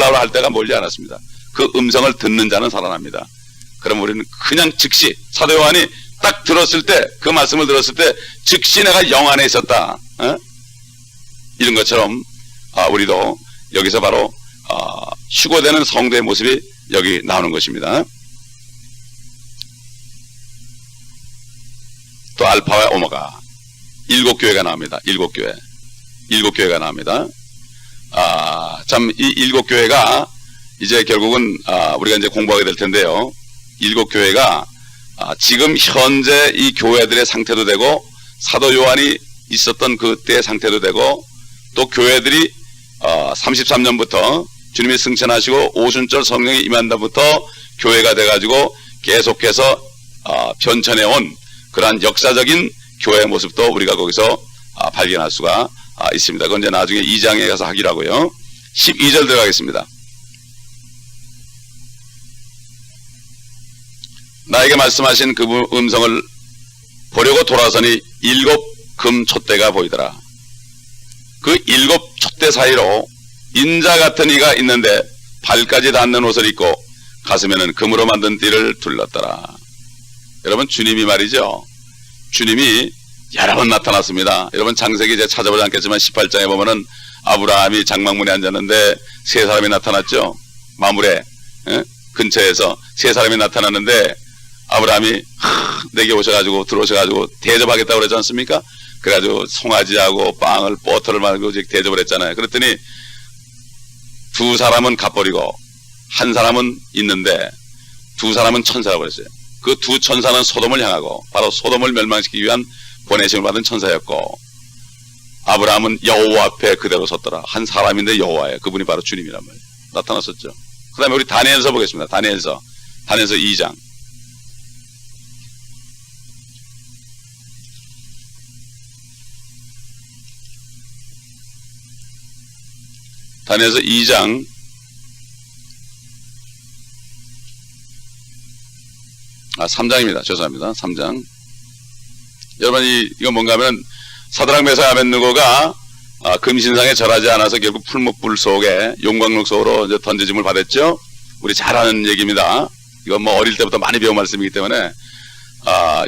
살아나라 할 때가 멀지 않았습니다. 그 음성을 듣는 자는 살아납니다. 그럼 우리는 그냥 즉시 사도 요한이 딱 들었을 때, 그 말씀을 들었을 때 즉시 내가 영 안에 있었다, 이런 것처럼 우리도 여기서 바로 휴거되는 성도의 모습이 여기 나오는 것입니다. 또 알파와 오메가 7교회가 나옵니다. 7교회가 나옵니다. 참 이 7교회가 이제 결국은 우리가 이제 공부하게 될 텐데요. 7교회가 지금 현재 이 교회들의 상태도 되고 사도 요한이 있었던 그때의 상태도 되고 또 교회들이 33년부터 주님이 승천하시고 오순절 성령이 임한다부터 교회가 돼가지고 계속해서 변천해온 그러한 역사적인 교회의 모습도 우리가 거기서 발견할 수가 있습니다. 그건 이제 나중에 2장에 가서 하기로 하고요. 12절 들어가겠습니다. 나에게 말씀하신 그 음성을 보려고 돌아서니 7 금촛대가 보이더라. 그 7 촛대 사이로 인자 같은 이가 있는데 발까지 닿는 옷을 입고 가슴에는 금으로 만든 띠를 둘렀더라. 여러분, 주님이 말이죠. 주님이 여러 번 나타났습니다. 여러분, 창세기 이제 찾아보지 않겠지만 18장에 보면은 아브라함이 장막문에 앉았는데 세 사람이 나타났죠. 마물에 근처에서 세 사람이 나타났는데 아브라함이 내게 오셔가지고 들어오셔가지고 대접하겠다고 그러지 않습니까? 그래가지고 송아지하고 빵을 버터를 말고 대접을 했잖아요. 그랬더니 두 사람은 갚버리고 한 사람은 있는데 두 사람은 천사라고 그랬어요. 그 두 천사는 소돔을 향하고 바로 소돔을 멸망시키기 위한 보내심을 받은 천사였고, 아브라함은 여호와 앞에 그대로 섰더라. 한 사람인데 여호와예요. 그분이 바로 주님이란 말이에요. 나타났었죠. 그 다음에 우리 다니엘서 보겠습니다. 다니엘서 2장. 다니엘서 2장 3장입니다. 죄송합니다. 3장. 여러분, 이건 뭔가 하면 사드락 메삭 아벳느고가 금신상에 절하지 않아서 결국 풀목불 속에 용광록 속으로 이제 던져짐을 받았죠. 우리 잘 아는 얘기입니다. 이건 뭐 어릴 때부터 많이 배운 말씀이기 때문에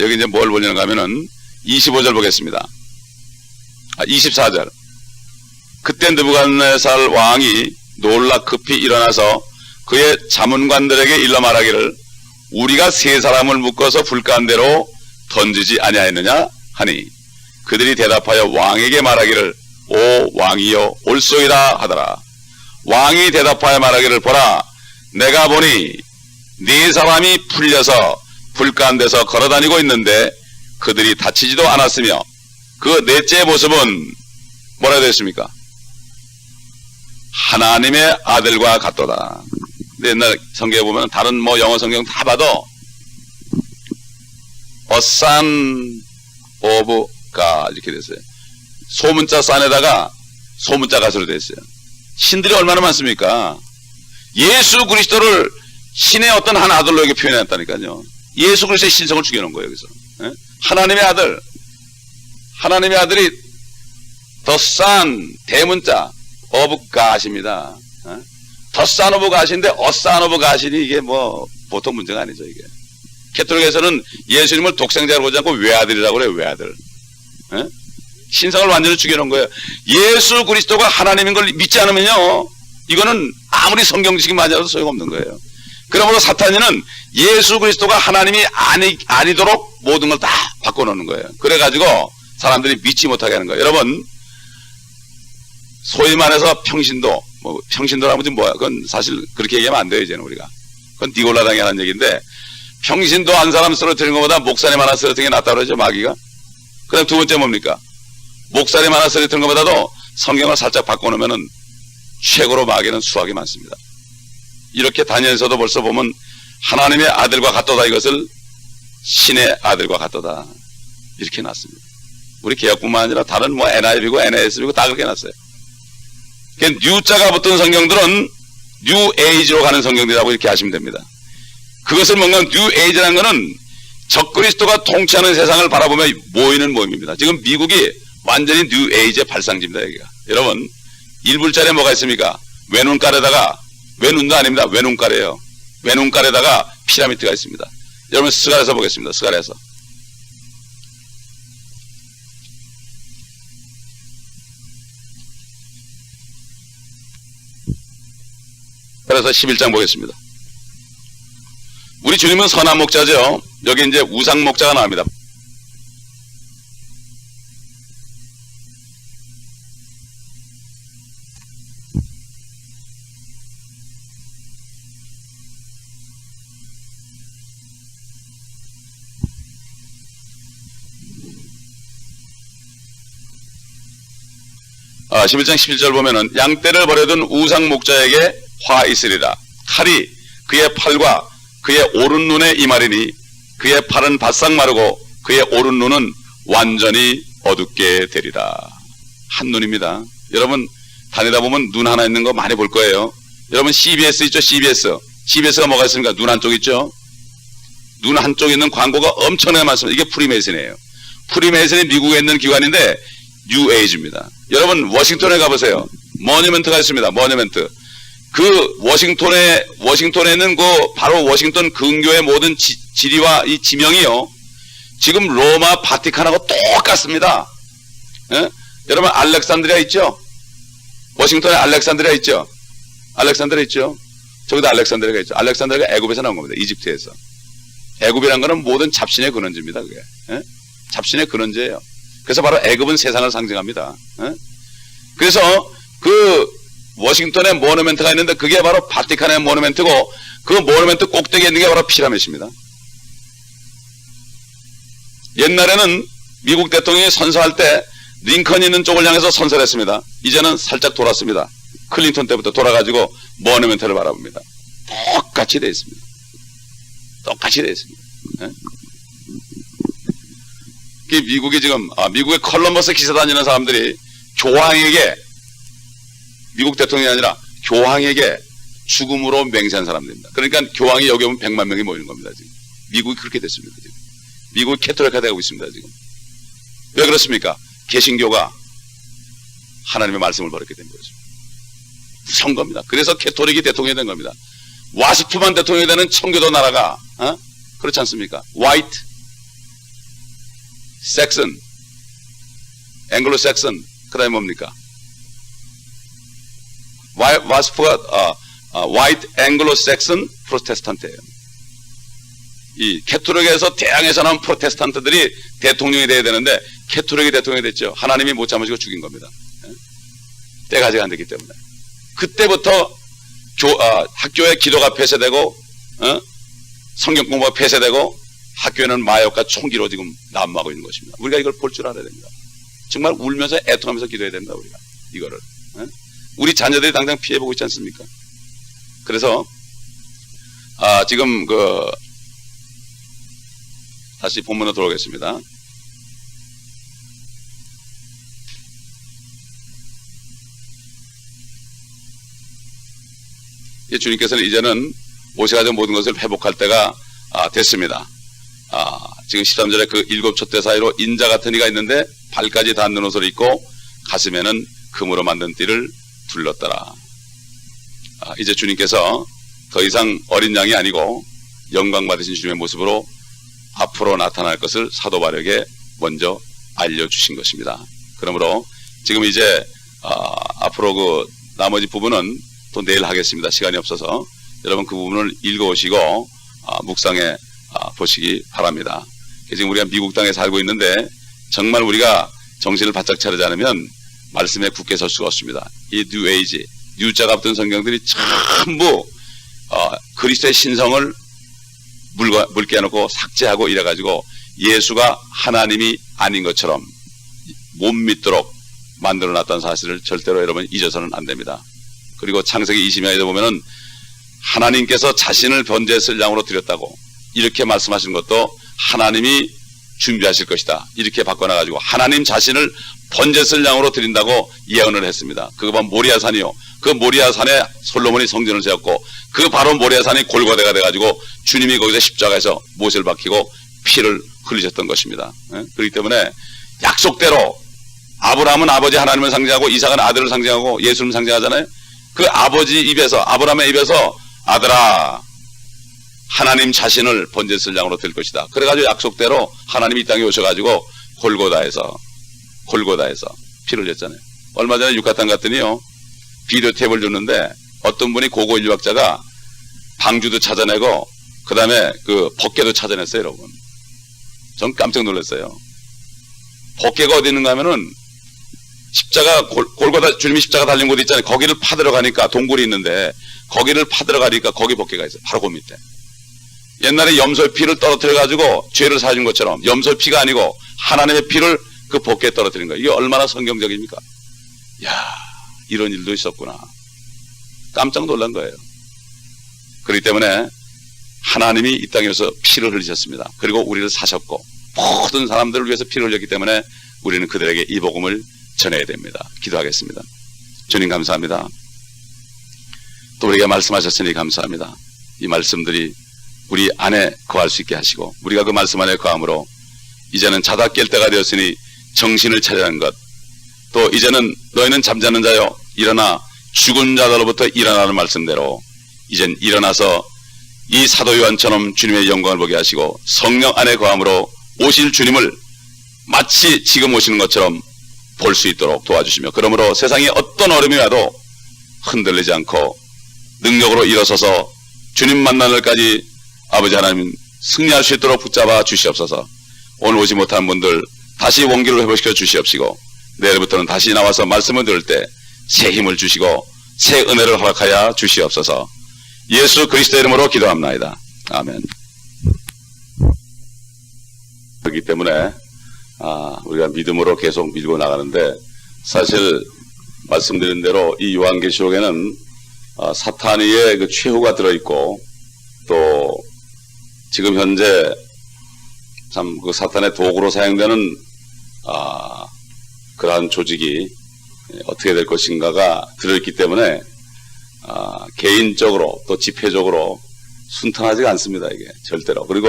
여기 이제 뭘 보려는가 하면은 25절 보겠습니다. 24절. 그때 느부갓네살 왕이 놀라 급히 일어나서 그의 자문관들에게 일러 말하기를 우리가 세 사람을 묶어서 불가운데로 던지지 아니하였느냐 하니 그들이 대답하여 왕에게 말하기를 오 왕이여 올소이다 하더라. 왕이 대답하여 말하기를 보라 내가 보니 네 사람이 풀려서 불가운데서 걸어다니고 있는데 그들이 다치지도 않았으며 그 넷째 모습은 뭐라 되어 있습니까? 하나님의 아들과 같도다. 근데 옛날 성경에 보면 다른 뭐 영어 성경 다 봐도 A son of God 이렇게 됐어요. 소문자 산에다가 소문자 가수로 됐어요. 신들이 얼마나 많습니까? 예수 그리스도를 신의 어떤 한 아들로 이렇게 표현했다니까요. 예수 그리스도의 신성을 죽여놓은 거예요. 여기서 하나님의 아들, 하나님의 아들이 The Son 대문자 of God입니다. The Son of God인데 A Son of God이니 이게 뭐 보통 문제가 아니죠. 이게 캐톨릭에서는 예수님을 독생자로 보지 않고 외아들이라고 그래요. 외아들. 신성을 완전히 죽여놓은 거예요. 예수 그리스도가 하나님인 걸 믿지 않으면요 이거는 아무리 성경 지식이 맞아도 소용없는 거예요. 그러므로 사탄이는 예수 그리스도가 하나님이 아니도록 모든 걸 다 바꿔놓는 거예요. 그래가지고 사람들이 믿지 못하게 하는 거예요. 여러분, 소위 말해서 평신도, 뭐 평신도라면 뭐야? 그건 사실 그렇게 얘기하면 안 돼요. 이제는 우리가. 그건 디골라당이 하는 얘기인데, 평신도 한 사람 쓰러뜨리는 것보다 목사님 하나 쓰러뜨리는 게 낫다고 그러죠, 마귀가. 그 다음 두 번째 뭡니까? 목사님 하나 쓰러뜨리는 것보다도 성경을 살짝 바꿔놓으면은 최고로 마귀는 수학이 많습니다. 이렇게 다니엘서도 벌써 보면 하나님의 아들과 같도다, 이것을 신의 아들과 같도다, 이렇게 놨습니다. 우리 개혁뿐만 아니라 다른 뭐 NIV고 NASB고 다 그렇게 놨어요. 그러니까 뉴자가 붙은 성경들은 뉴 에이지로 가는 성경들이라고 이렇게 하시면 됩니다. 그것을 뭔가 뉴 에이지라는 것은 적그리스도가 통치하는 세상을 바라보며 모이는 모임입니다. 지금 미국이 완전히 뉴 에이지의 발상지입니다. 여기가. 여러분, 1불짜리에 뭐가 있습니까? 외눈깔에다가 외눈도 아닙니다. 외눈가래예요. 외눈가래다가 피라미드가 있습니다. 여러분 스갈에서 보겠습니다. 스갈에서. 그래서 11장 보겠습니다. 우리 주님은 선한 목자죠. 여기 이제 우상 목자가 나옵니다. 아, 11장 11절 보면은 양떼를 버려둔 우상 목자에게 화 있으리라. 칼이 그의 팔과 그의 오른 눈에 임하리니 그의 팔은 바싹 마르고 그의 오른 눈은 완전히 어둡게 되리라. 한눈입니다. 여러분 다니다 보면 눈 하나 있는 거 많이 볼 거예요. 여러분 CBS 있죠? CBS가 뭐가 있습니까? 눈 한쪽 있죠? 눈 한쪽 있는 광고가 엄청나게 많습니다. 이게 프리메이슨이에요. 프리메이슨이 미국에 있는 기관인데 뉴에이지입니다. 여러분 워싱턴에 가보세요. 머니먼트가 있습니다. 머니먼트. 그 워싱턴에 있는 그 바로 워싱턴 근교의 모든 지리와 이 지명이요. 지금 로마 바티칸하고 똑같습니다. 예? 여러분 알렉산드리아 있죠? 워싱턴에 알렉산드리아 있죠? 알렉산드리아 있죠? 저기도 알렉산드리아가 있죠. 알렉산드리아가 애굽에서 나온 겁니다. 이집트에서. 애굽이란 거는 모든 잡신의 근원지입니다. 그게. 예? 잡신의 근원지예요. 그래서 바로 애굽은 세상을 상징합니다. 예? 그래서 그 워싱턴에 모nument가 있는데 그게 바로 바티칸의 모nument고 그 모nument 꼭대기에 있는 게 바로 피라미드입니다. 옛날에는 미국 대통령이 선서할 때 링컨이 있는 쪽을 향해서 선서를 했습니다. 이제는 살짝 돌았습니다. 클린턴 때부터 돌아가지고 모nument를 바라봅니다. 똑같이 되어 있습니다. 똑같이 되어 있습니다. 네? 미국이 지금 미국의 컬럼버스 기사 다니는 사람들이 교황에게 미국 대통령이 아니라 교황에게 죽음으로 맹세한 사람들입니다. 그러니까 교황이 여기 오면 100만 명이 모이는 겁니다. 지금 미국이 그렇게 됐습니다. 지금 미국이 캐톨릭화 되고 있습니다. 지금 왜 그렇습니까? 개신교가 하나님의 말씀을 버렸기 때문에 그렇습니다. 무서운 겁니다. 그래서 캐톨릭이 대통령이 된 겁니다. 와스프만 대통령이 되는 청교도 나라가 그렇지 않습니까? 화이트, 섹슨, 앵글로 섹슨, 그 다음에 뭡니까? 와스프가 화이트, 앵글로 섹슨, 프로테스탄트예요. 이 캐톨릭에서 대항해서 나온 프로테스탄트들이 대통령이 돼야 되는데 캐톨릭이 대통령이 됐죠. 하나님이 못 참으시고 죽인 겁니다. 때가 아직 안 됐기 때문에. 그때부터 학교에 기도가 폐쇄되고 성경 공부가 폐쇄되고 학교에는 마약과 총기로 지금 난무하고 있는 것입니다. 우리가 이걸 볼 줄 알아야 됩니다. 정말 울면서 애통하면서 기도해야 됩니다. 우리가 이거를 우리 자녀들이 당장 피해보고 있지 않습니까? 그래서 지금 다시 본문으로 돌아오겠습니다. 주님께서는 이제는 오셔가지고 모든 것을 회복할 때가 됐습니다. 지금 13절에 그 7 촛대 사이로 인자 같은 이가 있는데 발까지 닿는 옷을 입고 가슴에는 금으로 만든 띠를 둘렀더라. 이제 주님께서 더 이상 어린 양이 아니고 영광 받으신 주님의 모습으로 앞으로 나타날 것을 사도 바울에게 먼저 알려주신 것입니다. 그러므로 지금 이제 앞으로 그 나머지 부분은 또 내일 하겠습니다. 시간이 없어서 여러분 그 부분을 읽어오시고 묵상해 보시기 바랍니다. 지금 우리가 미국 땅에 살고 있는데 정말 우리가 정신을 바짝 차리지 않으면 말씀에 굳게 설 수가 없습니다. 이 뉴에이지, 뉴자가 붙은 성경들이 전부 그리스도의 신성을 묽게 해놓고 삭제하고 이래가지고 예수가 하나님이 아닌 것처럼 못 믿도록 만들어놨다는 사실을 절대로 여러분 잊어서는 안 됩니다. 그리고 창세기 20장에도 보면은 하나님께서 자신을 번제했을 양으로 드렸다고 이렇게 말씀하신 것도 하나님이 준비하실 것이다. 이렇게 바꿔놔가지고 하나님 자신을 번제했을 양으로 드린다고 예언을 했습니다. 그거 모리아산이요. 그 모리아산에 솔로몬이 성전을 세웠고 그 바로 모리아산이 골고다가 돼가지고 주님이 거기서 십자가에서 못을 박히고 피를 흘리셨던 것입니다. 그렇기 때문에 약속대로 아브라함은 아버지 하나님을 상징하고 이삭은 아들을 상징하고 예수를 상징하잖아요. 그 아버지 입에서, 아브라함의 입에서 아들아 하나님 자신을 번제쓸 양으로 될 것이다. 그래가지고 약속대로 하나님이 이 땅에 오셔가지고 골고다에서 피를 흘렸잖아요. 얼마 전에 유카탄 갔더니요, 비디오 탭을 줬는데 어떤 분이 고고 인류학자가 방주도 찾아내고 그 다음에 그 법궤도 찾아냈어요. 여러분, 전 깜짝 놀랐어요. 법궤가 어디 있는가 하면은 십자가, 골고다 주님이 십자가 달린 곳 있잖아요. 거기를 파들어가니까 동굴이 있는데 거기를 파들어가니까 거기 법궤가 있어요. 바로 그 밑에. 옛날에 염소의 피를 떨어뜨려가지고 죄를 사준 것처럼 염소의 피가 아니고 하나님의 피를 그 법궤에 떨어뜨린 거예요. 이게 얼마나 성경적입니까? 야, 이런 일도 있었구나. 깜짝 놀란 거예요. 그렇기 때문에 하나님이 이 땅에서 피를 흘리셨습니다. 그리고 우리를 사셨고 모든 사람들을 위해서 피를 흘렸기 때문에 우리는 그들에게 이 복음을 전해야 됩니다. 기도하겠습니다. 주님 감사합니다. 또 우리가 말씀하셨으니 감사합니다. 이 말씀들이 우리 안에 거할 수 있게 하시고 우리가 그 말씀 안에 거함으로 이제는 자다 깰 때가 되었으니 정신을 차리라는 것, 또 이제는 너희는 잠자는 자여 일어나 죽은 자들로부터 일어나는 말씀대로 이젠 일어나서 이 사도 요한처럼 주님의 영광을 보게 하시고 성령 안에 거함으로 오실 주님을 마치 지금 오시는 것처럼 볼 수 있도록 도와주시며, 그러므로 세상에 어떤 어려움이 와도 흔들리지 않고 능력으로 일어서서 주님 만날 날까지 아버지 하나님 승리할 수 있도록 붙잡아 주시옵소서. 오늘 오지 못한 분들 다시 원기를 회복시켜 주시옵시고 내일부터는 다시 나와서 말씀을 들을 때 새 힘을 주시고 새 은혜를 허락하여 주시옵소서. 예수 그리스도의 이름으로 기도합나이다. 아멘. 그렇기 때문에 우리가 믿음으로 계속 밀고 나가는데, 사실 말씀드린 대로 이 요한계시록에는 사탄의 그 최후가 들어있고 또 지금 현재 참 그 사탄의 도구로 사용되는 그러한 조직이 어떻게 될 것인가가 들어있기 때문에 개인적으로 또 집회적으로 순탄하지가 않습니다. 이게 절대로. 그리고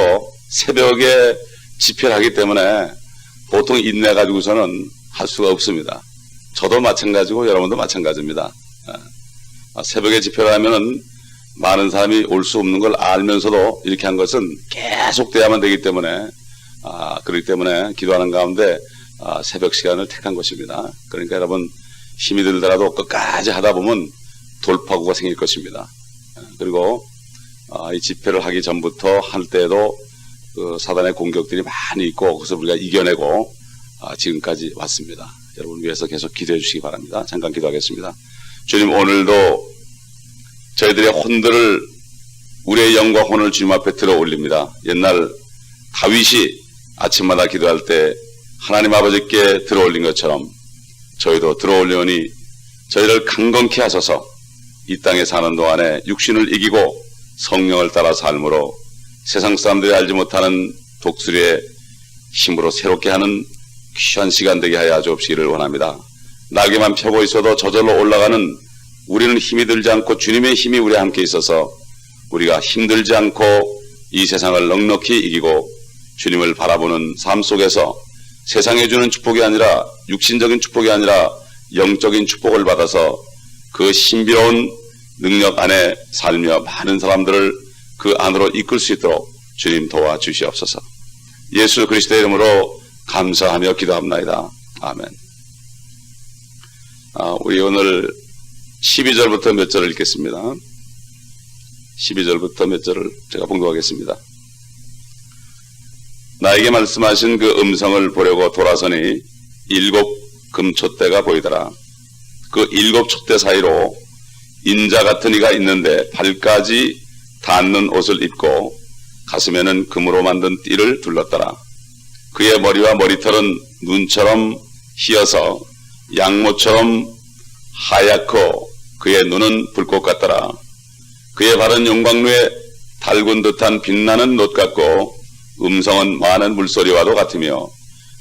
새벽에 집회를 하기 때문에 보통 인내 가지고서는 할 수가 없습니다. 저도 마찬가지고 여러분도 마찬가지입니다. 새벽에 집회를 하면은 많은 사람이 올 수 없는 걸 알면서도 이렇게 한 것은 계속돼야만 되기 때문에 그렇기 때문에 기도하는 가운데 새벽 시간을 택한 것입니다. 그러니까 여러분 힘이 들더라도 끝까지 하다 보면 돌파구가 생길 것입니다. 그리고 이 집회를 하기 전부터 할 때에도 그 사단의 공격들이 많이 있고 그래서 우리가 이겨내고 지금까지 왔습니다. 여러분 위해서 계속 기도해 주시기 바랍니다. 잠깐 기도하겠습니다. 주님, 오늘도 저희들의 혼들을, 우리의 영과 혼을 주님 앞에 들어 올립니다. 옛날 다윗이 아침마다 기도할 때 하나님 아버지께 들어 올린 것처럼 저희도 들어 올려오니 저희를 강건케 하소서. 이 땅에 사는 동안에 육신을 이기고 성령을 따라 삶으로 세상 사람들이 알지 못하는 독수리의 힘으로 새롭게 하는 귀한 시간 되게 하여 주옵시기를 원합니다. 날개만 펴고 있어도 저절로 올라가는 우리는 힘이 들지 않고 주님의 힘이 우리와 함께 있어서 우리가 힘들지 않고 이 세상을 넉넉히 이기고 주님을 바라보는 삶 속에서 세상에 주는 축복이 아니라 육신적인 축복이 아니라 영적인 축복을 받아서 그 신비로운 능력 안에 살며 많은 사람들을 그 안으로 이끌 수 있도록 주님 도와주시옵소서. 예수 그리스도의 이름으로 감사하며 기도합나이다. 아멘. 우리 오늘 12절부터 몇 절을 읽겠습니다. 12절부터 몇 절을 제가 봉독하겠습니다. 나에게 말씀하신 그 음성을 보려고 돌아서니 7 금촛대가 보이더라. 그 7 촛대 사이로 인자 같은 이가 있는데 발까지 닿는 옷을 입고 가슴에는 금으로 만든 띠를 둘렀더라. 그의 머리와 머리털은 눈처럼 희어서 양모처럼 하얗고 그의 눈은 불꽃 같더라. 그의 발은 용광로에 달군 듯한 빛나는 놋 같고 음성은 많은 물소리와도 같으며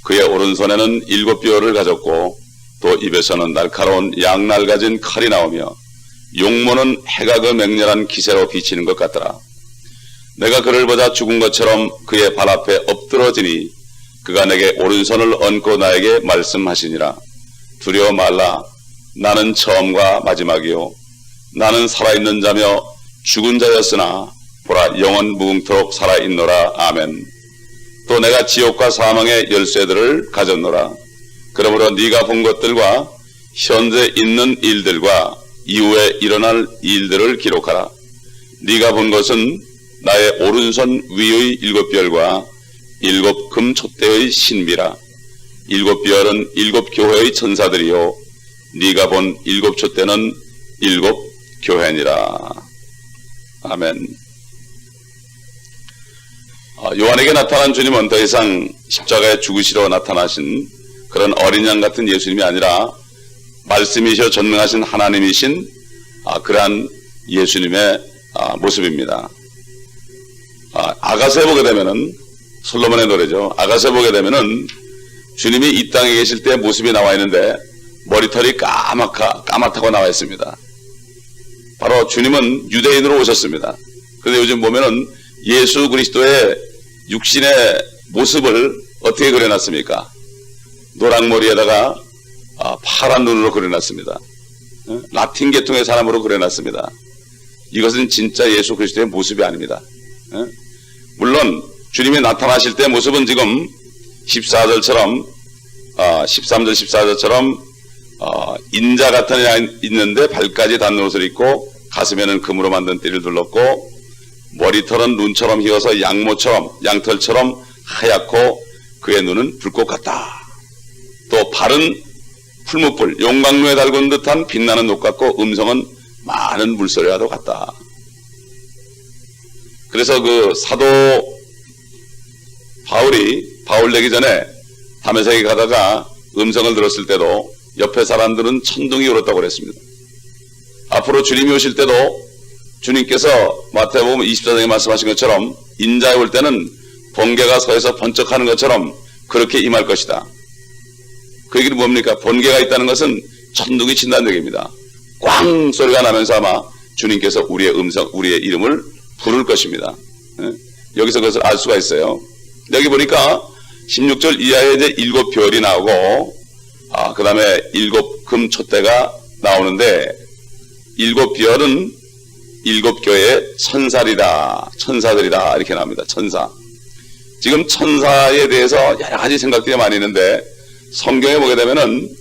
그의 오른손에는 7뼈를 가졌고 또 입에서는 날카로운 양날 가진 칼이 나오며 용모는 해가 그 맹렬한 기세로 비치는 것 같더라. 내가 그를 보자 죽은 것처럼 그의 발 앞에 엎드러지니 그가 내게 오른손을 얹고 나에게 말씀하시니라. 두려워 말라. 나는 처음과 마지막이요 나는 살아있는 자며 죽은 자였으나 보라 영원 무궁토록 살아있노라. 아멘. 또 내가 지옥과 사망의 열쇠들을 가졌노라. 그러므로 네가 본 것들과 현재 있는 일들과 이후에 일어날 일들을 기록하라. 네가 본 것은 나의 오른손 위의 7별과 7 금촛대의 신비라. 7별은 7 교회의 천사들이요 네가 본 7 촛대는 7 교회니라. 아멘. 요한에게 나타난 주님은 더 이상 십자가에 죽으시러 나타나신 그런 어린 양 같은 예수님이 아니라 말씀이시여 전능하신 하나님이신 그러한 예수님의 모습입니다. 아가서에 보게 되면은 솔로몬의 노래죠. 아가서에 보게 되면은 주님이 이 땅에 계실 때 모습이 나와 있는데 머리털이 까맣다고 나와 있습니다. 바로 주님은 유대인으로 오셨습니다. 그런데 요즘 보면은 예수 그리스도의 육신의 모습을 어떻게 그려놨습니까? 노랑머리에다가 파란 눈으로 그려놨습니다. 라틴 계통의 사람으로 그려놨습니다. 이것은 진짜 예수 그리스도의 모습이 아닙니다. 물론 주님이 나타나실 때 모습은 지금 14절처럼 13절 14절처럼 인자 같은 양 있는데 발까지 닿는 옷을 입고 가슴에는 금으로 만든 띠를 둘렀고 머리털은 눈처럼 휘어서 양털처럼 하얗고 그의 눈은 불꽃 같다. 또 발은 풀무불 용광로에 달군 듯한 빛나는 옷 같고 음성은 많은 물소리와도 같다. 그래서 그 사도 바울 되기 전에 다메섹에 가다가 음성을 들었을 때도 옆에 사람들은 천둥이 울었다고 그랬습니다. 앞으로 주님이 오실 때도 주님께서 마태복음 24장에 말씀하신 것처럼 인자에 올 때는 번개가 서에서 번쩍하는 것처럼 그렇게 임할 것이다. 그 얘기는 뭡니까? 번개가 있다는 것은 천둥이 친다는 얘기입니다. 꽝 소리가 나면서 아마 주님께서 우리의 이름을 부를 것입니다. 여기서 그것을 알 수가 있어요. 여기 보니까 16절 이하에 이제 7별이 나오고 그 다음에 7 금촛대가 나오는데 7별은 7 교회의 천사들이다 이렇게 나옵니다. 천사. 지금 천사에 대해서 여러 가지 생각들이 많이 있는데 성경에 보게 되면은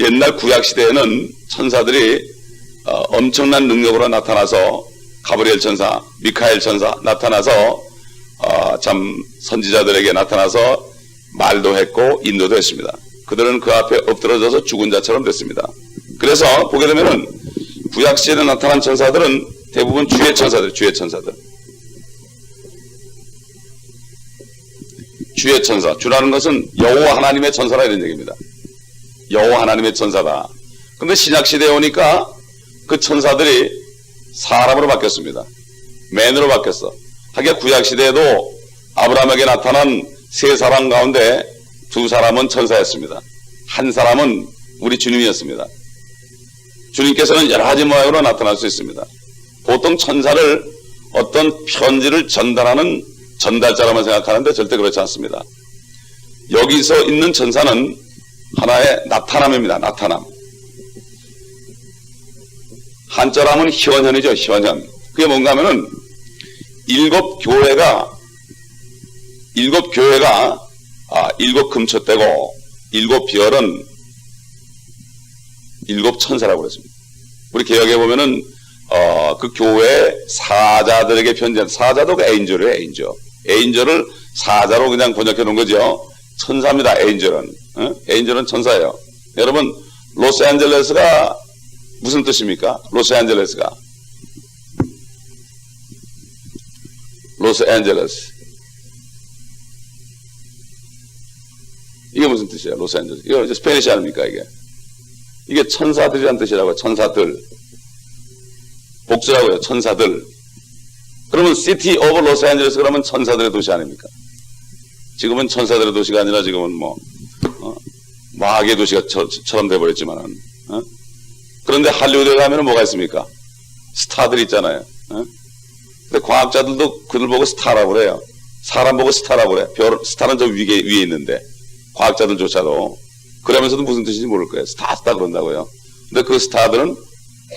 옛날 구약 시대에는 천사들이 엄청난 능력으로 나타나서 가브리엘 천사, 미카엘 천사 나타나서 참 선지자들에게 나타나서 말도 했고 인도도 했습니다. 그들은 그 앞에 엎드러져서 죽은 자처럼 됐습니다. 그래서 보게 되면은 구약 시대에 나타난 천사들은 대부분 주의 천사들. 주의 천사. 주라는 것은 여호와 하나님의 천사라 이런 얘기입니다. 여호와 하나님의 천사다. 근데 신약 시대에 오니까 그 천사들이 사람으로 바뀌었습니다. 맨으로 바뀌었어. 하긴 구약 시대에도 아브라함에게 나타난 3사람 가운데 2사람은 천사였습니다. 한 사람은 우리 주님이었습니다. 주님께서는 여러 가지 모양으로 나타날 수 있습니다. 보통 천사를 어떤 편지를 전달하는 전달자라만 생각하는데 절대 그렇지 않습니다. 여기서 있는 천사는 하나의 나타남입니다. 나타남. 한자로 는 현현이죠. 현현. 그게 뭔가 하면은 7 교회가 7 금촛대고 7 별은 7 천사라고 그랬습니다. 우리 개혁에 보면은 그 교회 사자들에게 편지한 사자도 그 에인절이에요. 에인절을 사자로 그냥 번역해 놓은 거죠. 천사입니다. 에인절은. 에인절은 천사예요. 여러분 로스앤젤레스가 무슨 뜻입니까? 로스앤젤레스 이게 무슨 뜻이에요? 로스앤젤레스. 이거 이제 스페니시 아닙니까 이게? 이게 천사들이란 뜻이라고요. 천사들. 복수라고요. 천사들. 그러면 시티 오브 로스앤젤레스 그러면 천사들의 도시 아닙니까? 지금은 천사들의 도시가 아니라 지금은 마악의 도시가처럼 돼버렸지만은. 그런데 할리우드에 가면 뭐가 있습니까? 스타들 있잖아요. 근데 과학자들도 그들 보고 스타라고 그래요. 사람 보고 스타라고 그래. 스타는 저 위에 있는데 과학자들조차도 그러면서도 무슨 뜻인지 모를 거예요. 스타 그런다고요. 근데 그 스타들은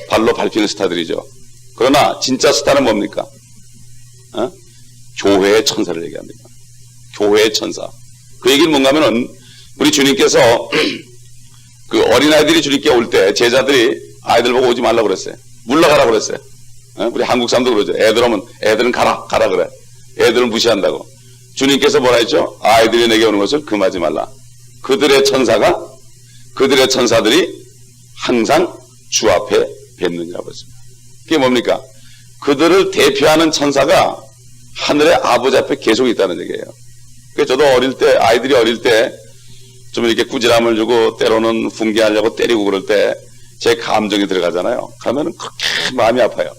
발로 밟히는 스타들이죠. 그러나 진짜 스타는 뭡니까? 교회의 천사를 얘기합니다. 교회의 천사. 그 얘기는 뭔가 하면은 우리 주님께서 그 어린아이들이 주님께 올 때 제자들이 아이들 보고 오지 말라고 그랬어요. 물러가라고 그랬어요. 우리 한국 사람도 그러죠. 애들 오면 애들은 가라 그래. 애들은 무시한다고. 주님께서 뭐라 했죠? 아이들이 내게 오는 것을 금하지 말라. 그들의 천사들이 항상 주 앞에 뵙느니라고 했습니다. 그게 뭡니까? 그들을 대표하는 천사가 하늘의 아버지 앞에 계속 있다는 얘기예요. 그래서 저도 아이들이 어릴 때 좀 이렇게 꾸지람을 주고 때로는 훈계하려고 때리고 그럴 때 제 감정이 들어가잖아요. 가면은 그렇게 마음이 아파요.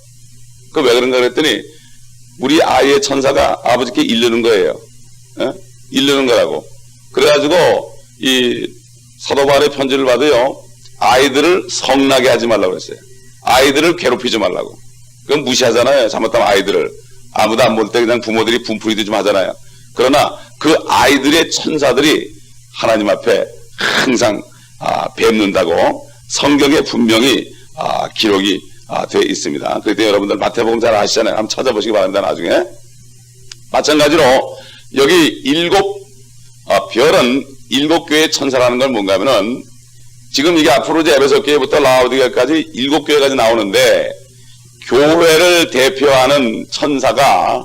그 왜 그런가 그랬더니 우리 아이의 천사가 아버지께 이르는 거예요. 이르는 거라고. 그래가지고 이 사도 바울의 편지를 봐도요, 아이들을 성나게 하지 말라고 그랬어요. 아이들을 괴롭히지 말라고. 그건 무시하잖아요. 잘못하면 아이들을. 아무도 안 볼 때 그냥 부모들이 분풀이도 좀 하잖아요. 그러나 그 아이들의 천사들이 하나님 앞에 항상 뵙는다고 성경에 분명히 기록이 되어 있습니다. 그때 여러분들 마태복음 잘 아시잖아요. 한번 찾아보시기 바랍니다. 나중에. 마찬가지로 여기 별은 7교회의 천사라는 건 뭔가 하면은 지금 이게 앞으로 이제 에베소 교회부터 라오디게아까지 7교회까지 나오는데 교회를 대표하는 천사가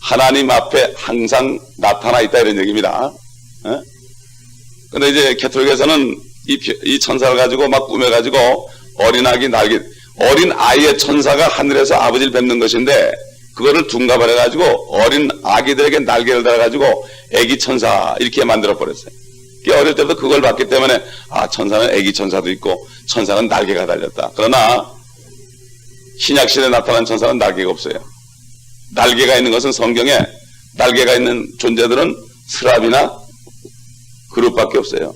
하나님 앞에 항상 나타나 있다 이런 얘기입니다. 근데 이제 캐톨릭에서는 이 천사를 가지고 막 꾸며가지고 어린 아이의 천사가 하늘에서 아버지를 뵙는 것인데 그거를 둔갑을 해가지고 어린 아기들에게 날개를 달아가지고 애기 천사 이렇게 만들어 버렸어요. 어릴 때부터 그걸 봤기 때문에 천사는 애기 천사도 있고 천사는 날개가 달렸다. 그러나 신약시대에 나타난 천사는 날개가 없어요. 날개가 있는 것은 성경에 날개가 있는 존재들은 스랍이나 그룹밖에 없어요.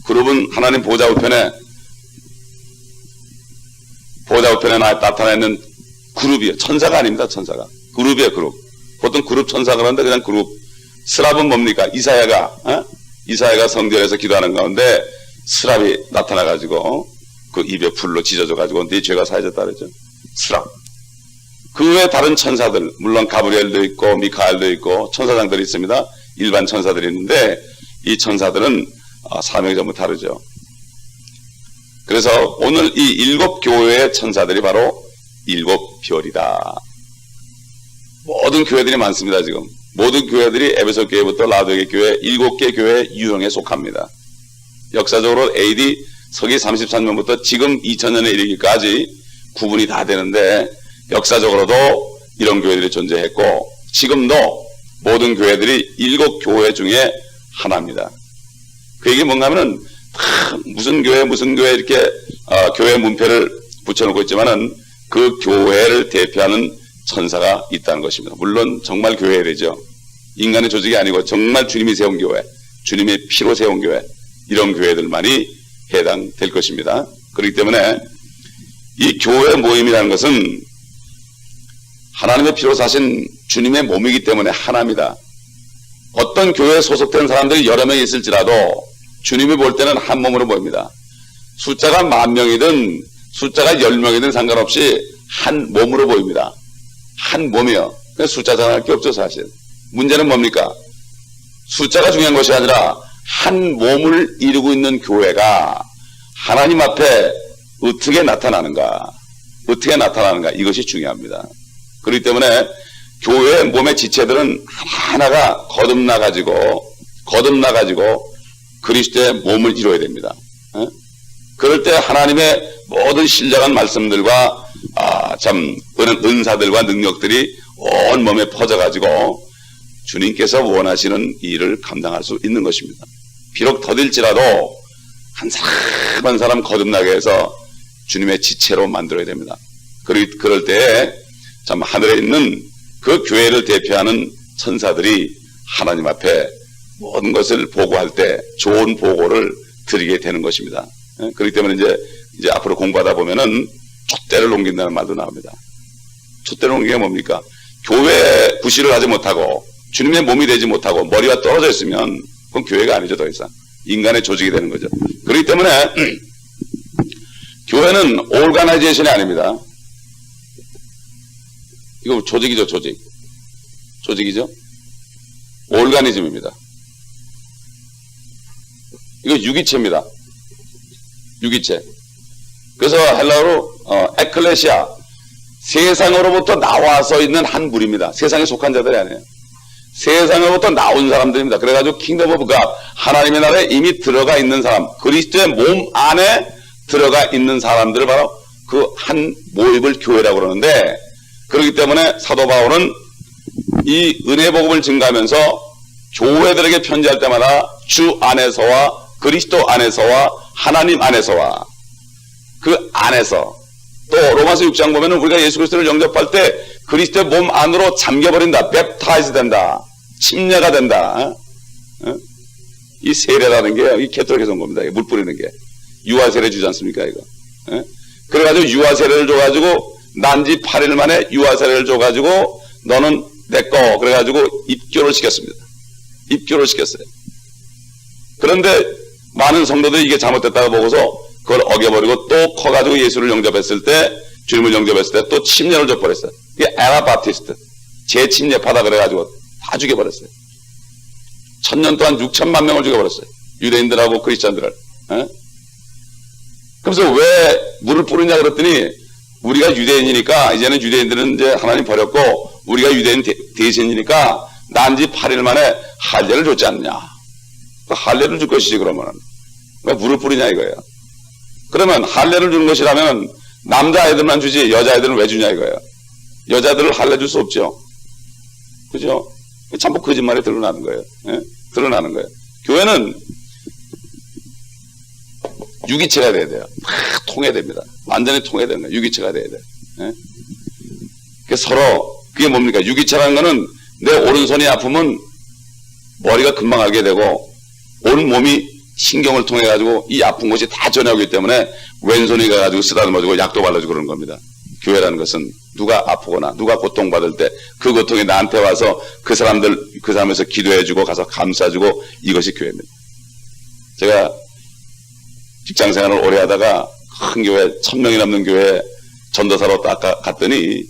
그룹은 하나님 보좌 우편에 나타나 있는 그룹이에요. 천사가 아닙니다. 천사가. 그룹이에요. 그룹. 보통 그룹 천사 그러는데 그냥 그룹. 스랍은 뭡니까? 이사야가 성전에서 기도하는 가운데 스랍이 나타나가지고 그 입에 불로 찢어져가지고 네 죄가 사해졌다 그랬죠. 스랍. 그 외에 다른 천사들, 물론 가브리엘도 있고 미카엘도 있고 천사장들이 있습니다. 일반 천사들이 있는데 이 천사들은 사명이 전부 다르죠. 그래서 오늘 이 7교회의 천사들이 바로 7별이다. 모든 교회들이 많습니다. 지금 모든 교회들이 에베소 교회부터 라도게 교회 7개 교회 유형에 속합니다. 역사적으로 AD 서기 33년부터 지금 2000년에 이르기까지 구분이 다 되는데 역사적으로도 이런 교회들이 존재했고 지금도 모든 교회들이 7교회 중에 하나입니다. 그 얘기 뭔가 하면은 무슨 교회 이렇게 교회 문패를 붙여놓고 있지만은 그 교회를 대표하는 천사가 있다는 것입니다. 물론 정말 교회들이죠. 인간의 조직이 아니고 정말 주님이 세운 교회, 주님의 피로 세운 교회, 이런 교회들만이 해당될 것입니다. 그렇기 때문에 이 교회 모임이라는 것은 하나님의 피로 사신 주님의 몸이기 때문에 하나입니다. 어떤 교회에 소속된 사람들이 여러 명이 있을지라도 주님이 볼 때는 한 몸으로 보입니다. 숫자가 10,000명이든 숫자가 10명이든 상관없이 한 몸으로 보입니다. 한 몸이요. 숫자 자랑할 게 없죠 사실. 문제는 뭡니까? 숫자가 중요한 것이 아니라 한 몸을 이루고 있는 교회가 하나님 앞에 어떻게 나타나는가 이것이 중요합니다. 그렇기 때문에 교회의 몸의 지체들은 하나가 거듭나가지고 그리스도의 몸을 이루어야 됩니다. 그럴 때 하나님의 모든 신령한 말씀들과 참 그런 은사들과 능력들이 온 몸에 퍼져가지고 주님께서 원하시는 일을 감당할 수 있는 것입니다. 비록 더딜지라도 한 사람 한 사람 거듭나게 해서 주님의 지체로 만들어야 됩니다. 그럴 때에 참 하늘에 있는 그 교회를 대표하는 천사들이 하나님 앞에 모든 것을 보고할 때 좋은 보고를 드리게 되는 것입니다. 그렇기 때문에 이제 앞으로 공부하다 보면은 촛대를 옮긴다는 말도 나옵니다. 촛대를 옮기는 게 뭡니까? 교회 구실을 하지 못하고 주님의 몸이 되지 못하고 머리가 떨어져 있으면 그건 교회가 아니죠. 더 이상 인간의 조직이 되는 거죠. 그렇기 때문에 교회는 오르가나이제이션이 아닙니다. 이거 조직이죠, 조직. 조직이죠? 오르가니즘입니다. 이거 유기체입니다. 유기체. 그래서 헬라어로 에클레시아, 세상으로부터 나와서 있는 한 무리입니다. 세상에 속한 자들이 아니에요. 세상으로부터 나온 사람들입니다. 그래가지고 킹덤 오브 갓, 하나님의 나라에 이미 들어가 있는 사람, 그리스도의 몸 안에 들어가 있는 사람들을 바로 그 한 모임을 교회라고 그러는데, 그렇기 때문에 사도 바울은 이 은혜 복음을 증가하면서 교회들에게 편지할 때마다 주 안에서와 그리스도 안에서와 하나님 안에서와 그 안에서, 또 로마서 6장 보면은 우리가 예수 그리스도를 영접할 때 그리스도의 몸 안으로 잠겨버린다, 웹타이즈 된다, 침례가 된다. 이 세례라는 게 이 캐톨릭에서 온 겁니다. 물 뿌리는 게 유아 세례 주지 않습니까 이거? 그래가지고 유아 세례를 줘가지고 난지 8일 만에 유아 세례를 줘가지고 너는 내 거 그래가지고 입교를 시켰습니다. 입교를 시켰어요. 그런데 많은 성도들이 이게 잘못됐다고 보고서 그걸 어겨버리고 또 커가지고 예수를 영접했을 때, 주님을 영접했을 때 또 침례를 줘버렸어요. 이게 에나바티스트, 재침례파다 그래가지고 다 죽여버렸어요. 1000년 동안 6천만 명을 죽여버렸어요. 유대인들하고 크리스찬들을. 그래서 왜 물을 뿌리냐 그랬더니, 우리가 유대인이니까 이제는 유대인들은 이제 하나님 버렸고 우리가 유대인 대신이니까 난지 8일 만에 할례를 줬지 않냐. 할례를 줄 것이지 그러면은 왜 물을 뿌리냐 이거예요. 그러면 할례를 주는 것이라면 남자아이들만 주지 여자아이들은 왜 주냐 이거예요. 여자들을 할례 줄 수 없죠. 그죠? 전부 거짓말이 드러나는 거예요. 드러나는 거예요. 교회는 유기체가 돼야 돼요. 다 통해야 됩니다. 완전히 통해야 되는 거예요. 유기체가 돼야 돼요. 서로, 그게 뭡니까? 유기체라는 거는 내 오른손이 아프면 머리가 금방 알게 되고 온 몸이 신경을 통해 가지고 이 아픈 곳이 다 전해오기 때문에 왼손이 가가지고 쓰다듬어주고 약도 발라주고 그러는 겁니다. 교회라는 것은 누가 아프거나 누가 고통받을 때 그 고통이 나한테 와서 그 사람에서 기도해주고 가서 감싸주고, 이것이 교회입니다. 제가 직장 생활을 오래 하다가 큰 교회, 1000명이 넘는 교회 전도사로 딱 갔더니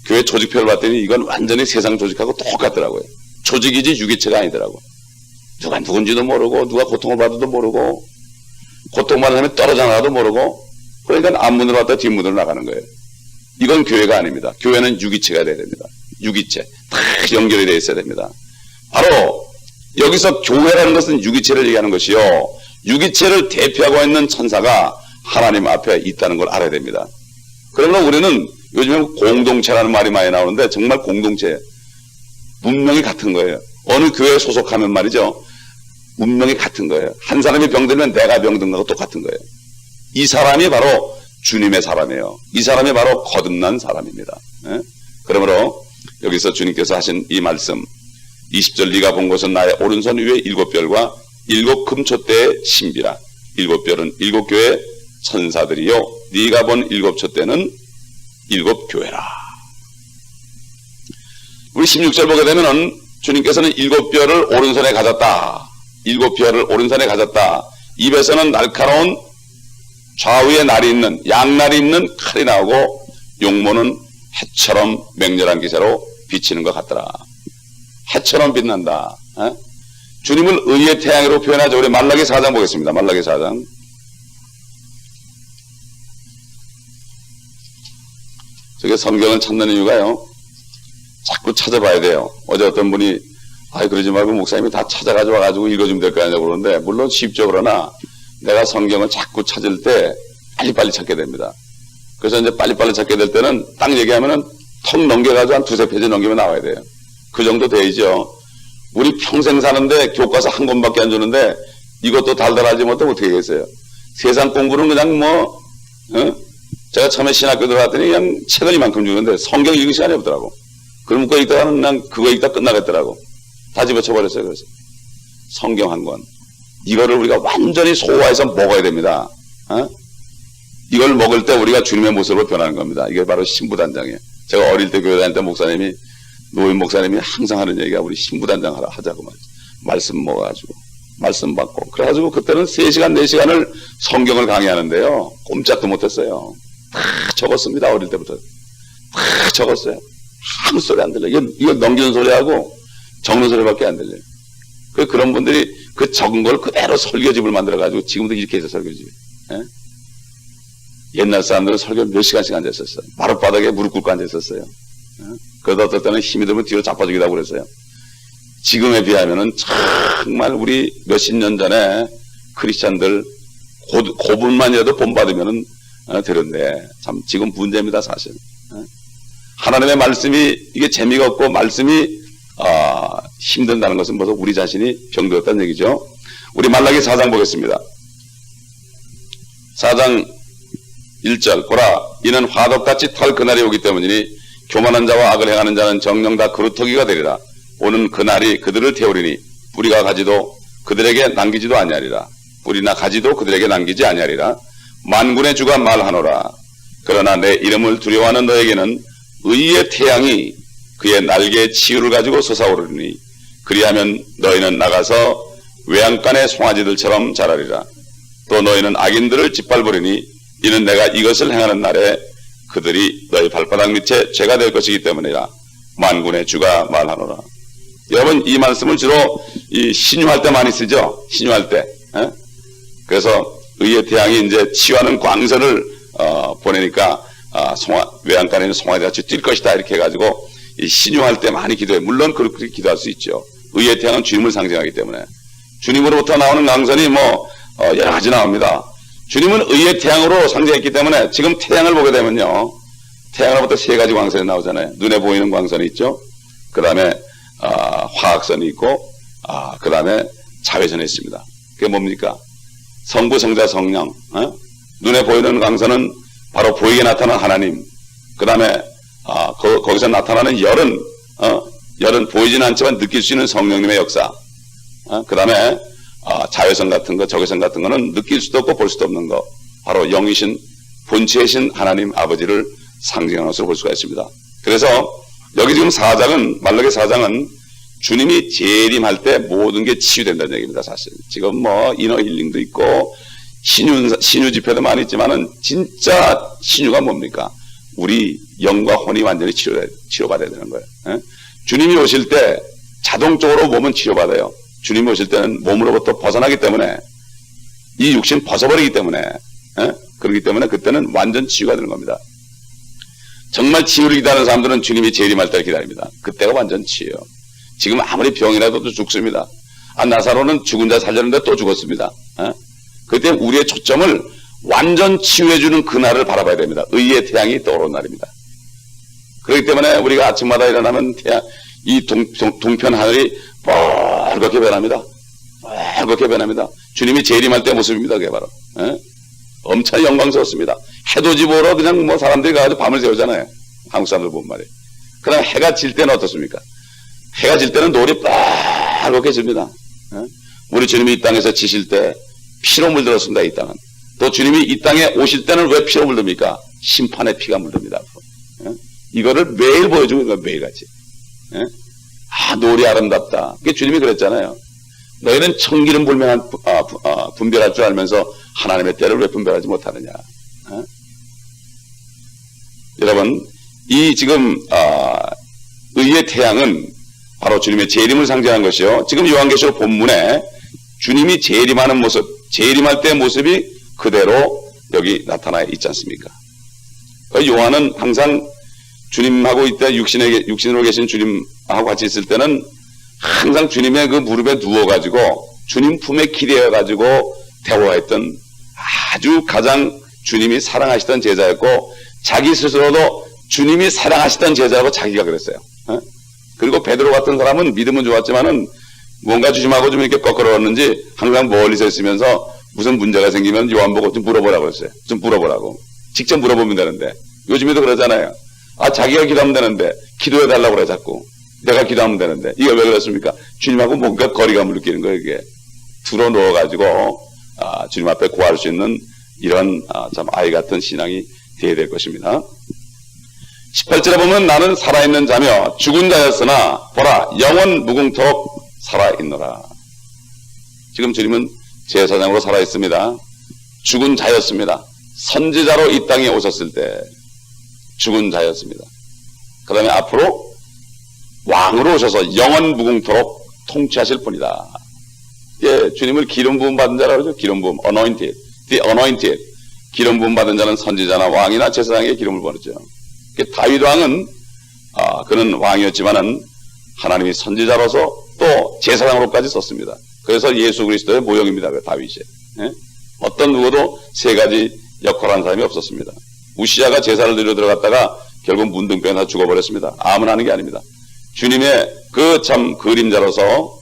교회 조직표를 봤더니 이건 완전히 세상 조직하고 똑같더라고요. 조직이지 유기체가 아니더라고. 누가 누군지도 모르고 누가 고통을 받아도 모르고 고통받는 사람이 떨어져 나가도 모르고, 그러니까 앞문으로 왔다 뒷문으로 나가는 거예요. 이건 교회가 아닙니다. 교회는 유기체가 돼야 됩니다. 유기체. 다 연결이 되어 있어야 됩니다. 바로 여기서 교회라는 것은 유기체를 얘기하는 것이요, 유기체를 대표하고 있는 천사가 하나님 앞에 있다는 걸 알아야 됩니다. 그러면 우리는 요즘에 공동체라는 말이 많이 나오는데 정말 공동체, 문명이 같은 거예요. 어느 교회에 소속하면 말이죠, 문명이 같은 거예요. 한 사람이 병들면 내가 병든 거하고 똑같은 거예요. 이 사람이 바로 주님의 사람이에요. 이 사람이 바로 거듭난 사람입니다. 그러므로 여기서 주님께서 하신 이 말씀 20절, 네가 본 것은 나의 오른손 위에 7별과 7 금촛대의 신비라. 7별은 7교회 천사들이요, 네가 본 7촛대는 7교회라. 우리 16절 보게 되면은 주님께서는 7별을 오른손에 가졌다. 7별을 오른손에 가졌다. 입에서는 날카로운 좌우에 날이 있는, 양날이 있는 칼이 나오고 용모는 해처럼 맹렬한 기세로 비치는 것 같더라. 해처럼 빛난다. 주님을 의의 태양으로 표현하죠. 우리 말라기 4장 보겠습니다. 말라기 4장. 저게 성경을 찾는 이유가요, 자꾸 찾아봐야 돼요. 어제 어떤 분이 그러지 말고 목사님이 다 찾아가지고 와가지고 읽어주면 될 거 아니냐고 그러는데, 물론 쉽죠. 그러나 내가 성경을 자꾸 찾을 때 빨리빨리 찾게 됩니다. 그래서 이제 빨리빨리 찾게 될 때는 딱 얘기하면은 턱 넘겨가지고 한 2-3페이지 넘기면 나와야 돼요. 그 정도 돼야죠. 우리 평생 사는데 교과서 한 권밖에 안 주는데 이것도 달달하지 못하면 어떻게 하겠어요. 세상 공부는 그냥 제가 처음에 신학교 들어갔더니 그냥 책을 이만큼 주는데 성경 읽을 시간이 없더라고. 그럼 그거 읽다가는 그냥 그거 읽다 끝나겠더라고. 다 집어쳐버렸어요. 그래서 성경 한 권, 이거를 우리가 완전히 소화해서 먹어야 됩니다. 이걸 먹을 때 우리가 주님의 모습으로 변하는 겁니다. 이게 바로 신부단장이에요. 제가 어릴 때 교회 다닐 때 노인 목사님이 항상 하는 얘기가 우리 신부단장 하자고 말이죠. 말씀 먹어가지고 말씀 받고. 그래가지고 그때는 3시간, 4시간을 성경을 강의하는데요. 꼼짝도 못했어요. 다 적었습니다. 어릴 때부터. 다 적었어요. 아무 소리 안 들려요. 이거 넘기는 소리하고 적는 소리밖에 안 들려요. 그런 분들이 그 적은 걸 그대로 설교집을 만들어가지고 지금도 이렇게 해서 설교집. 예? 옛날 사람들은 설교 몇 시간씩 앉아있었어요. 마룻바닥에 무릎 꿇고 앉아있었어요. 예? 그러다 어떨 때는 힘이 들면 뒤로 자빠지기도 하고 그랬어요. 지금에 비하면은 정말 우리 몇십 년 전에 크리스찬들 고분만이라도 본받으면은 되는데 참 지금 문제입니다 사실. 하나님의 말씀이 이게 재미가 없고 말씀이 힘든다는 것은 벌써 우리 자신이 병들었다는 얘기죠. 우리 말라기 4장 보겠습니다. 4장 1절 보라 이는 화덕같이 탈 그날이 오기 때문이니 교만한 자와 악을 행하는 자는 정녕 다 그루터기가 되리라. 오는 그날이 그들을 태우리니 뿌리가 가지도 그들에게 남기지도 아니하리라. 뿌리나 가지도 그들에게 남기지 아니하리라. 만군의 주가 말하노라. 그러나 내 이름을 두려워하는 너에게는 의의 태양이 그의 날개의 치유를 가지고 솟아오르니 그리하면 너희는 나가서 외양간의 송아지들처럼 자라리라. 또 너희는 악인들을 짓밟으리니 이는 내가 이것을 행하는 날에 그들이 너희 발바닥 밑에 죄가 될 것이기 때문이라. 만군의 주가 말하노라. 여러분 이 말씀을 주로 이 신유할 때 많이 쓰죠. 신유할 때. 그래서 의의 태양이 이제 치유하는 광선을 보내니까 외양간에 있는 송아지같이 뛸 것이다 이렇게 해가지고 이 신유할 때 많이 기도해. 물론 그렇게 기도할 수 있죠. 의의 태양은 주님을 상징하기 때문에 주님으로부터 나오는 광선이 여러 가지 나옵니다. 주님은 의의 태양으로 상징했기 때문에 지금 태양을 보게 되면요. 태양으로부터 3가지 광선이 나오잖아요. 눈에 보이는 광선이 있죠. 그 다음에 화학선이 있고 그 다음에 자외선이 있습니다. 그게 뭡니까? 성부, 성자, 성령. 눈에 보이는 광선은 바로 보이게 나타나는 하나님. 그 다음에 거기서 나타나는 열은 보이지는 않지만 느낄 수 있는 성령님의 역사. 그 다음에 자외선 같은 거, 적외선 같은 거는 느낄 수도 없고 볼 수도 없는 거. 바로 영이신 본체이신 하나님 아버지를 상징하는 것으로 볼 수가 있습니다. 그래서 여기 지금 4장은 말라기 4장은 주님이 재림할 때 모든 게 치유된다는 얘기입니다. 사실 지금 이너 힐링도 있고 신유 집회도 많이 있지만은 진짜 신유가 뭡니까? 우리 영과 혼이 완전히 치료받아야 되는 거예요. 주님이 오실 때 자동적으로 몸은 치료받아요. 주님이 오실 때는 몸으로부터 벗어나기 때문에 이 육신 벗어버리기 때문에 그렇기 때문에 그때는 완전 치유가 되는 겁니다. 정말 치유를 기다리는 사람들은 주님이 재림할 때를 기다립니다. 그때가 완전 치유예요. 지금 아무리 병이라도 또 죽습니다. 나사로는 죽은 자 살렸는데 또 죽었습니다. 그때 우리의 초점을 완전 치유해주는 그날을 바라봐야 됩니다. 의의 태양이 떠오르는 날입니다. 그렇기 때문에 우리가 아침마다 일어나면 이 동편 하늘이 빨갛게 변합니다. 빨갛게 변합니다. 주님이 재림할 때 모습입니다. 그게 바로. 엄청 영광스럽습니다. 해돋이 보러 그냥 사람들이 가서 밤을 새우잖아요. 한국 사람들 보면 말이에요. 그다음 해가 질 때는 어떻습니까? 해가 질 때는 노을이 빨갛게 집니다. 우리 주님이 이 땅에서 지실 때 피로 물들었습니다. 이 땅은. 또 주님이 이 땅에 오실 때는 왜 피로 물듭니까? 심판의 피가 물듭니다. 이거를 매일 보여주고 있는 거예요. 매일같이. 노을이 아름답다. 그게 주님이 그랬잖아요. 너희는 청기름 분별할 줄 알면서 하나님의 때를 왜 분별하지 못하느냐. 여러분 이 지금 의의 태양은 바로 주님의 재림을 상징하는 것이요. 지금 요한계시록 본문에 주님이 재림하는 모습, 재림할 때의 모습이 그대로 여기 나타나 있지 않습니까? 요한은 항상 주님하고 이때 육신으로 계신 주님하고 같이 있을 때는 항상 주님의 그 무릎에 누워가지고 주님 품에 기대어가지고 대화했던 아주 가장 주님이 사랑하시던 제자였고 자기 스스로도 주님이 사랑하시던 제자라고 자기가 그랬어요. 그리고 베드로 같은 사람은 믿음은 좋았지만은 뭔가 주님하고 좀 이렇게 꺾어놓았는지 항상 멀리서 있으면서 무슨 문제가 생기면 요한 보고 좀 물어보라고 했어요. 좀 물어보라고. 직접 물어보면 되는데 요즘에도 그러잖아요. 자기가 기도하면 되는데 기도해달라고 그래 자꾸. 내가 기도하면 되는데 이게 왜 그렇습니까? 주님하고 뭔가 거리감을 느끼는 거예요. 이게 들어 넣어가지고 주님 앞에 구할 수 있는 이런 참 아이 같은 신앙이 되어야 될 것입니다. 18절에 보면 나는 살아있는 자며 죽은 자였으나 보라 영원 무궁토록 살아있노라. 지금 주님은 제사장으로 살아있습니다. 죽은 자였습니다. 선지자로 이 땅에 오셨을 때 죽은 자였습니다. 그 다음에 앞으로 왕으로 오셔서 영원 무궁토록 통치하실 분이다. 예, 주님을 기름 부음 받은 자라고 그러죠. 기름 부음, anointed, the anointed. 기름 부음 받은 자는 선지자나 왕이나 제사장에게 기름을 부었죠. 다윗 왕은 그는 왕이었지만은 하나님이 선지자로서 또 제사장으로까지 썼습니다. 그래서 예수 그리스도의 모형입니다. 그 다윗이. 예? 어떤 누구도 세 가지 역할을 한 사람이 없었습니다. 우시아가 제사를 드리러 들어갔다가 결국 문둥병에 다 죽어버렸습니다. 아무나 하는 게 아닙니다. 주님의 그 참 그림자로서